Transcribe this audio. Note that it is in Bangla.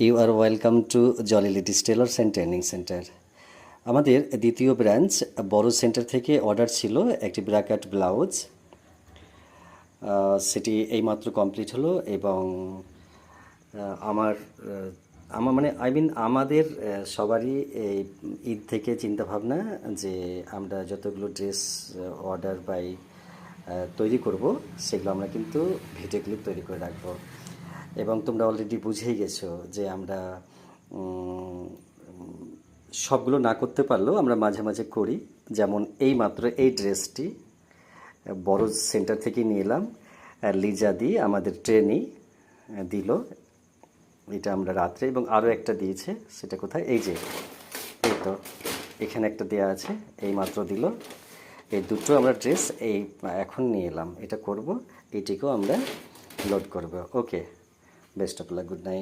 You are welcome to jolly ladies tailors and training centre. আমাদের দ্বিতীয় ব্রাঞ্চ বড় সেন্টার থেকে অর্ডার ছিল একটি ব্রাকাট ব্লাউজ। সেটি এইমাত্র কমপ্লিট হলো এবং আমার আমার মানে আমাদের সবারই এই ঈদ থেকে চিন্তা ভাবনা যে আমরা যতগুলো ড্রেস অর্ডার বাই তৈরি করব সেগুলো আমরা কিন্তু ভিডিও ক্লিপ তৈরি করে রাখবো। এবং তোমরা অলরেডি বুঝেই গেছো যে আমরা সবগুলো না করতে পারলেও আমরা মাঝে মাঝে করি। যেমন এই মাত্র এই ড্রেসটি বড় সেন্টার থেকে নিয়ে এলাম, লিজা দি আমাদের ট্রেনই দিল। এটা আমরা রাত্রে, এবং আরও একটা দিয়েছে, সেটা কোথায়, এই যে এই তো এখানে একটা দেয়া আছে, এই মাত্র দিল। এই দুটো আমরা ড্রেস এই এখন নিয়ে এলাম, এটা করব, এইটিকেও আমরা লোড করব। Okay, best of luck, good night.